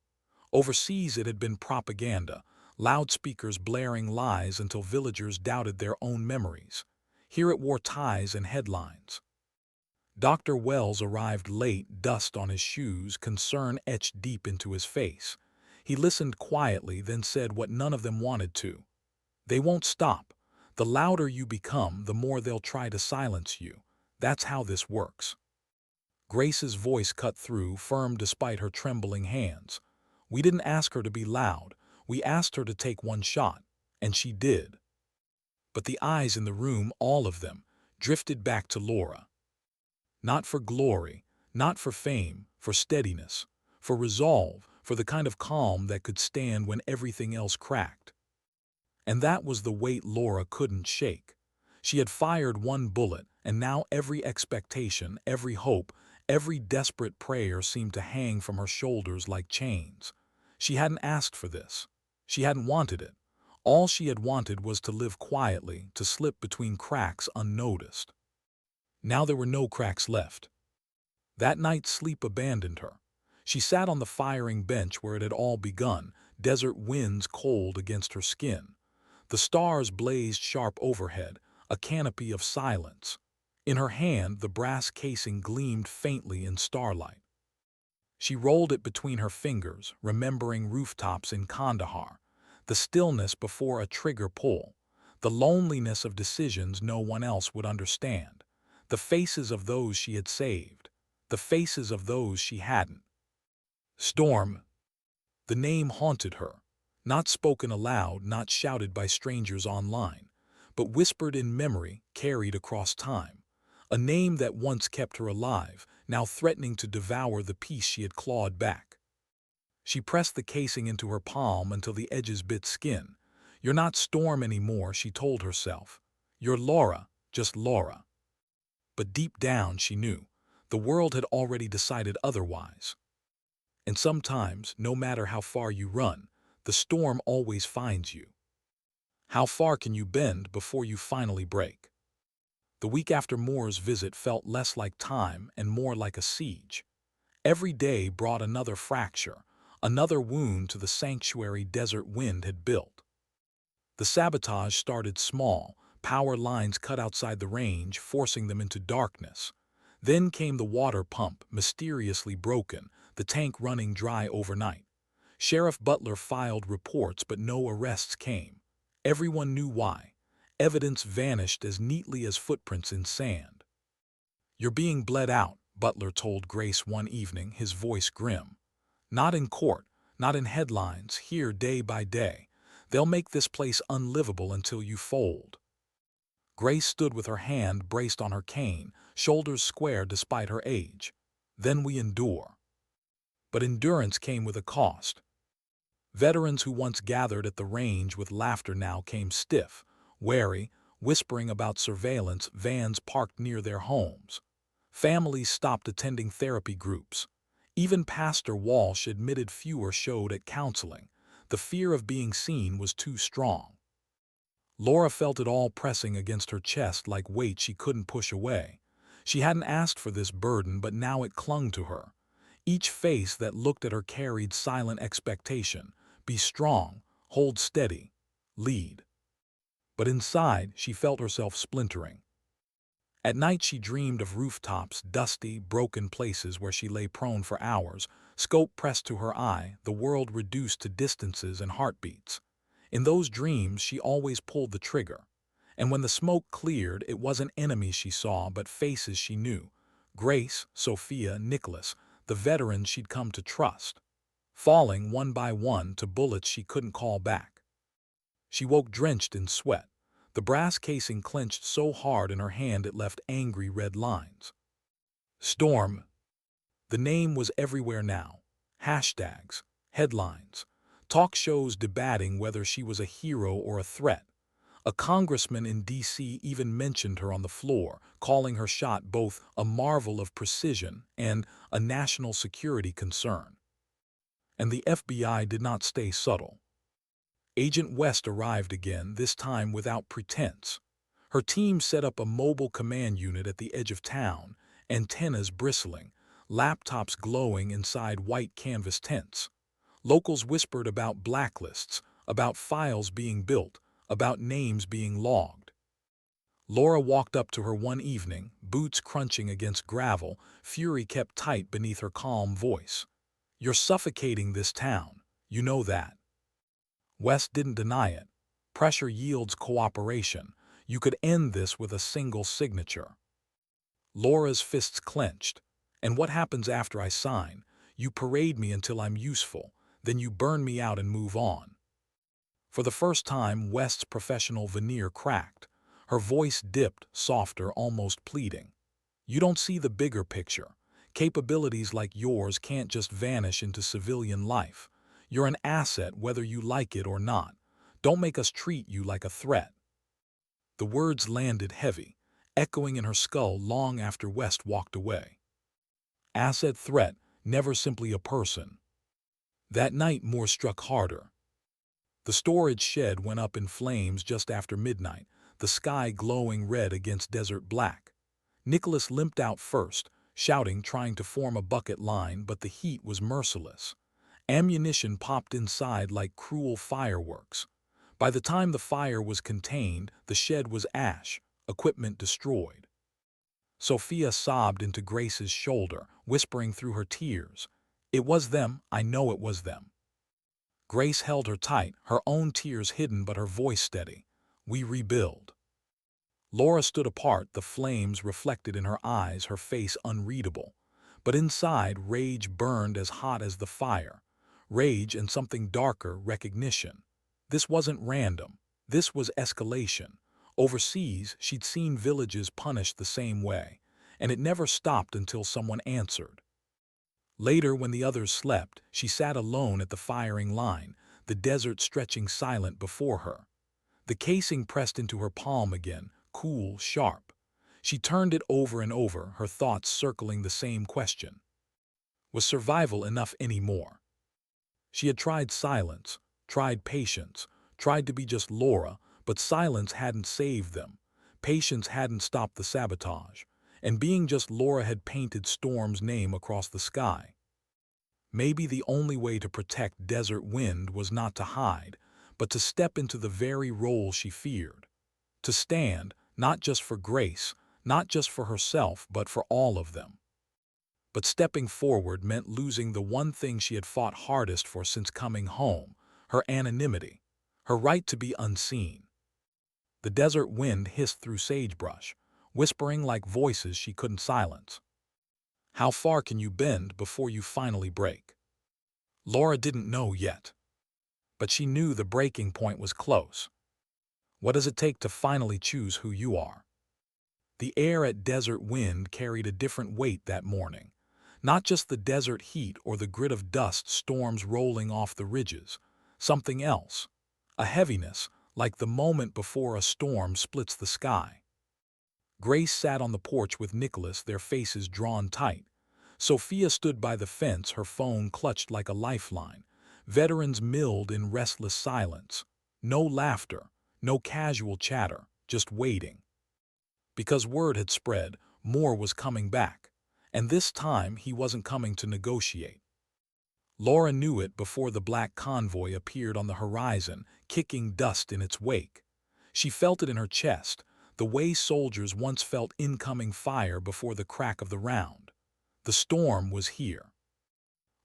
A: Overseas it had been propaganda, loudspeakers blaring lies until villagers doubted their own memories. Here it wore ties and headlines. Dr. Wells arrived late, dust on his shoes, concern etched deep into his face. He listened quietly, then said what none of them wanted to. They won't stop. The louder you become, the more they'll try to silence you. That's how this works. Grace's voice cut through, firm despite her trembling hands. We didn't ask her to be loud. We asked her to take one shot, and she did. But the eyes in the room, all of them, drifted back to Laura. Not for glory, not for fame, for steadiness, for resolve, for the kind of calm that could stand when everything else cracked. And that was the weight Laura couldn't shake. She had fired one bullet, and now every expectation, every hope, every desperate prayer seemed to hang from her shoulders like chains. She hadn't asked for this. She hadn't wanted it. All she had wanted was to live quietly, to slip between cracks unnoticed. Now there were no cracks left. That night sleep abandoned her. She sat on the firing bench where it had all begun, desert winds cold against her skin. The stars blazed sharp overhead, a canopy of silence. In her hand, the brass casing gleamed faintly in starlight. She rolled it between her fingers, remembering rooftops in Kandahar, the stillness before a trigger pull, the loneliness of decisions no one else would understand, the faces of those she had saved, the faces of those she hadn't. Storm. The name haunted her, not spoken aloud, not shouted by strangers online, but whispered in memory, carried across time. A name that once kept her alive, now threatening to devour the peace she had clawed back. She pressed the casing into her palm until the edges bit skin. You're not Storm anymore, she told herself. You're Laura, just Laura. But deep down she knew, the world had already decided otherwise. And sometimes, no matter how far you run, the storm always finds you. How far can you bend before you finally break? The week after Moore's visit felt less like time and more like a siege. Every day brought another fracture, another wound to the sanctuary desert wind had built. The sabotage started small, power lines cut outside the range, forcing them into darkness. Then came the water pump, mysteriously broken, the tank running dry overnight. Sheriff Butler filed reports, but no arrests came. Everyone knew why. Evidence vanished as neatly as footprints in sand. "You're being bled out," Butler told Grace one evening, his voice grim. "Not in court, not in headlines, here day by day. They'll make this place unlivable until you fold." Grace stood with her hand braced on her cane, shoulders square despite her age. "Then we endure." But endurance came with a cost. Veterans who once gathered at the range with laughter now came stiff, wary, whispering about surveillance vans parked near their homes. Families stopped attending therapy groups. Even Pastor Walsh admitted fewer showed at counseling. The fear of being seen was too strong. Laura felt it all pressing against her chest like weight she couldn't push away. She hadn't asked for this burden, but now it clung to her. Each face that looked at her carried silent expectation. Be strong, hold steady, lead. But inside, she felt herself splintering. At night she dreamed of rooftops, dusty, broken places where she lay prone for hours, scope pressed to her eye, the world reduced to distances and heartbeats. In those dreams she always pulled the trigger. And when the smoke cleared, it wasn't enemies she saw, but faces she knew. Grace, Sophia, Nicholas, the veterans she'd come to trust. Falling one by one to bullets she couldn't call back. She woke drenched in sweat. The brass casing clenched so hard in her hand it left angry red lines. Storm. The name was everywhere now. Hashtags, headlines, talk shows debating whether she was a hero or a threat. A congressman in D.C. even mentioned her on the floor, calling her shot both a marvel of precision and a national security concern. And the FBI did not stay subtle. Agent West arrived again, this time without pretense. Her team set up a mobile command unit at the edge of town, antennas bristling, laptops glowing inside white canvas tents. Locals whispered about blacklists, about files being built, about names being logged. Laura walked up to her one evening, boots crunching against gravel, fury kept tight beneath her calm voice. "You're suffocating this town. You know that." West didn't deny it. Pressure yields cooperation. You could end this with a single signature. Laura's fists clenched. "And what happens after I sign? You parade me until I'm useful, then you burn me out and move on." For the first time, West's professional veneer cracked. Her voice dipped, softer, almost pleading. "You don't see the bigger picture. Capabilities like yours can't just vanish into civilian life. You're an asset whether you like it or not. Don't make us treat you like a threat." The words landed heavy, echoing in her skull long after West walked away. Asset, threat, never simply a person. That night Moore struck harder. The storage shed went up in flames just after midnight, the sky glowing red against desert black. Nicholas limped out first, shouting, trying to form a bucket line, but the heat was merciless. Ammunition popped inside like cruel fireworks. By the time the fire was contained, the shed was ash, equipment destroyed. Sophia sobbed into Grace's shoulder, whispering through her tears, "It was them, I know it was them." Grace held her tight, her own tears hidden but her voice steady. "We rebuild." Laura stood apart, the flames reflected in her eyes, her face unreadable. But inside, rage burned as hot as the fire. Rage and something darker, recognition. This wasn't random. This was escalation. Overseas, she'd seen villages punished the same way, and it never stopped until someone answered. Later, when the others slept, she sat alone at the firing line, the desert stretching silent before her. The casing pressed into her palm again, cool, sharp. She turned it over and over, her thoughts circling the same question. Was survival enough anymore? She had tried silence, tried patience, tried to be just Laura, but silence hadn't saved them. Patience hadn't stopped the sabotage, and being just Laura had painted Storm's name across the sky. Maybe the only way to protect Desert Wind was not to hide, but to step into the very role she feared. To stand, not just for Grace, not just for herself, but for all of them. But stepping forward meant losing the one thing she had fought hardest for since coming home, her anonymity, her right to be unseen. The desert wind hissed through sagebrush, whispering like voices she couldn't silence. How far can you bend before you finally break? Laura didn't know yet, but she knew the breaking point was close. What does it take to finally choose who you are? The air at Desert Wind carried a different weight that morning. Not just the desert heat or the grit of dust storms rolling off the ridges. Something else. A heaviness, like the moment before a storm splits the sky. Grace sat on the porch with Nicholas, their faces drawn tight. Sophia stood by the fence, her phone clutched like a lifeline. Veterans milled in restless silence. No laughter, no casual chatter, just waiting. Because word had spread, Moore was coming back. And this time he wasn't coming to negotiate. Laura knew it before the black convoy appeared on the horizon, kicking dust in its wake. She felt it in her chest, the way soldiers once felt incoming fire before the crack of the round. The storm was here.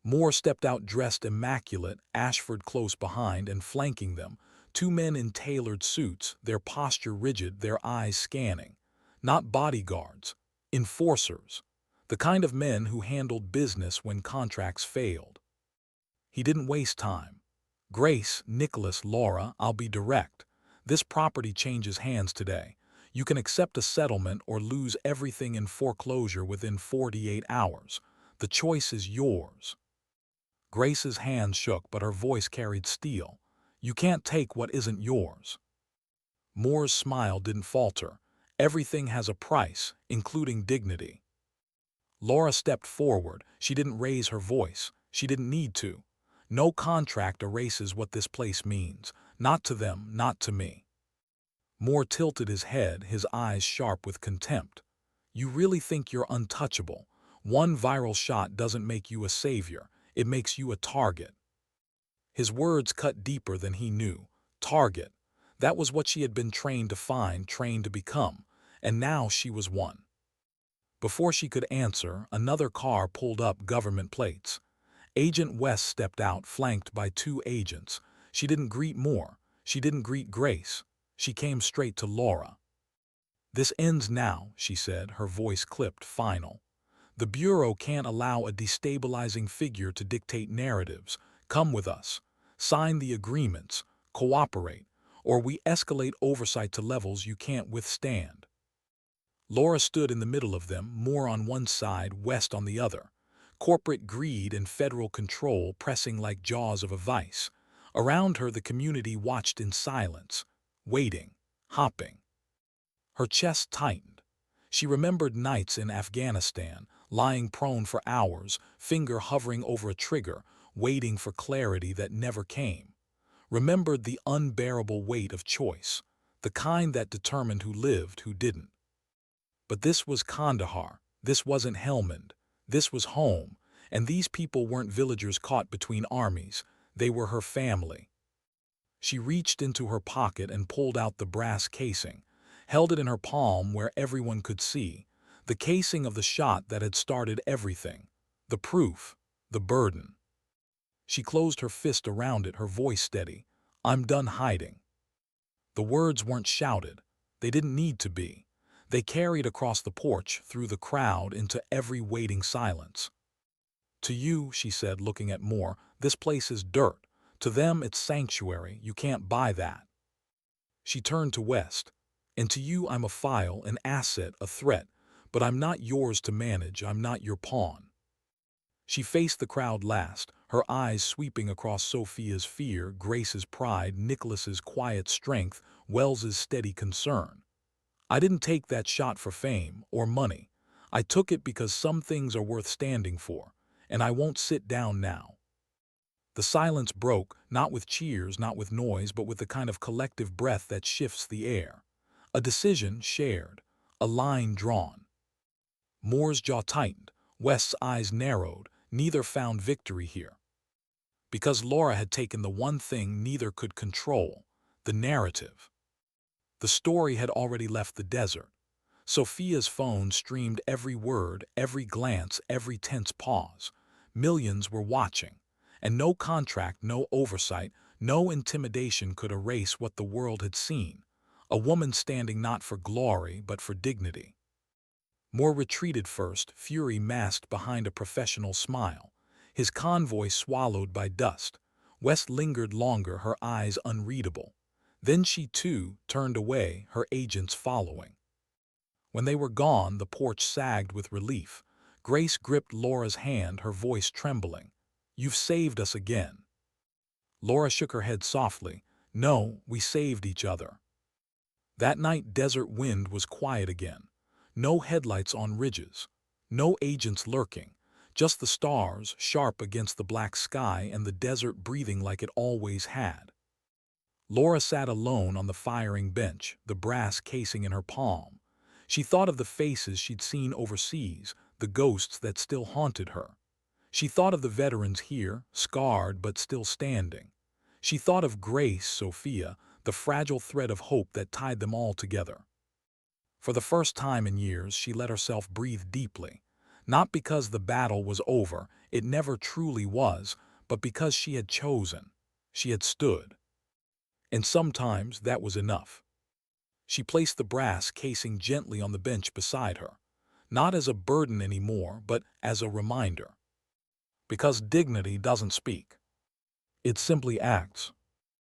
A: Moore stepped out dressed immaculate, Ashford close behind and flanking them, two men in tailored suits, their posture rigid, their eyes scanning. Not bodyguards, enforcers, the kind of men who handled business when contracts failed. He didn't waste time. Grace, Nicholas, Laura, I'll be direct. This property changes hands today. You can accept a settlement or lose everything in foreclosure within 48 hours. The choice is yours. Grace's hand shook, but her voice carried steel. You can't take what isn't yours. Moore's smile didn't falter. Everything has a price, including dignity. Laura stepped forward. She didn't raise her voice. She didn't need to. No contract erases what this place means. Not to them, not to me. Moore tilted his head, his eyes sharp with contempt. You really think you're untouchable? One viral shot doesn't make you a savior. It makes you a target. His words cut deeper than he knew. Target. That was what she had been trained to find, trained to become. And now she was one. Before she could answer, another car pulled up, government plates. Agent West stepped out, flanked by two agents. She didn't greet Moore. She didn't greet Grace. She came straight to Laura. This ends now, she said, her voice clipped, final. The Bureau can't allow a destabilizing figure to dictate narratives. Come with us. Sign the agreements. Cooperate. Or we escalate oversight to levels you can't withstand. Laura stood in the middle of them, Moore on one side, West on the other. Corporate greed and federal control pressing like jaws of a vice. Around her, the community watched in silence, waiting, hopping. Her chest tightened. She remembered nights in Afghanistan, lying prone for hours, finger hovering over a trigger, waiting for clarity that never came. Remembered the unbearable weight of choice, the kind that determined who lived, who didn't. But this was Kandahar, this wasn't Helmand, this was home, and these people weren't villagers caught between armies, they were her family. She reached into her pocket and pulled out the brass casing, held it in her palm where everyone could see, the casing of the shot that had started everything, the proof, the burden. She closed her fist around it, her voice steady. I'm done hiding. The words weren't shouted. They didn't need to be. They carried across the porch, through the crowd, into every waiting silence. To you, she said, looking at Moore, this place is dirt. To them, it's sanctuary. You can't buy that. She turned to West. And to you, I'm a file, an asset, a threat. But I'm not yours to manage. I'm not your pawn. She faced the crowd last, her eyes sweeping across Sophia's fear, Grace's pride, Nicholas's quiet strength, Wells's steady concern. I didn't take that shot for fame or money. I took it because some things are worth standing for, and I won't sit down now. The silence broke, not with cheers, not with noise, but with the kind of collective breath that shifts the air. A decision shared, a line drawn. Moore's jaw tightened, West's eyes narrowed. Neither found victory here. Because Laura had taken the one thing neither could control, the narrative. The story had already left the desert. Sophia's phone streamed every word, every glance, every tense pause. Millions were watching, and no contract, no oversight, no intimidation could erase what the world had seen. A woman standing not for glory, but for dignity. Moore retreated first, fury masked behind a professional smile, his convoy swallowed by dust. West lingered longer, her eyes unreadable. Then she, too, turned away, her agents following. When they were gone, the porch sagged with relief. Grace gripped Laura's hand, her voice trembling. "You've saved us again." Laura shook her head softly. "No, we saved each other." That night, Desert Wind was quiet again. No headlights on ridges. No agents lurking. Just the stars, sharp against the black sky, and the desert breathing like it always had. Laura sat alone on the firing bench, the brass casing in her palm. She thought of the faces she'd seen overseas, the ghosts that still haunted her. She thought of the veterans here, scarred but still standing. She thought of Grace, Sophia, the fragile thread of hope that tied them all together. For the first time in years, she let herself breathe deeply. Not because the battle was over, it never truly was, but because she had chosen. She had stood. And sometimes that was enough. She placed the brass casing gently on the bench beside her, not as a burden anymore, but as a reminder. Because dignity doesn't speak. It simply acts.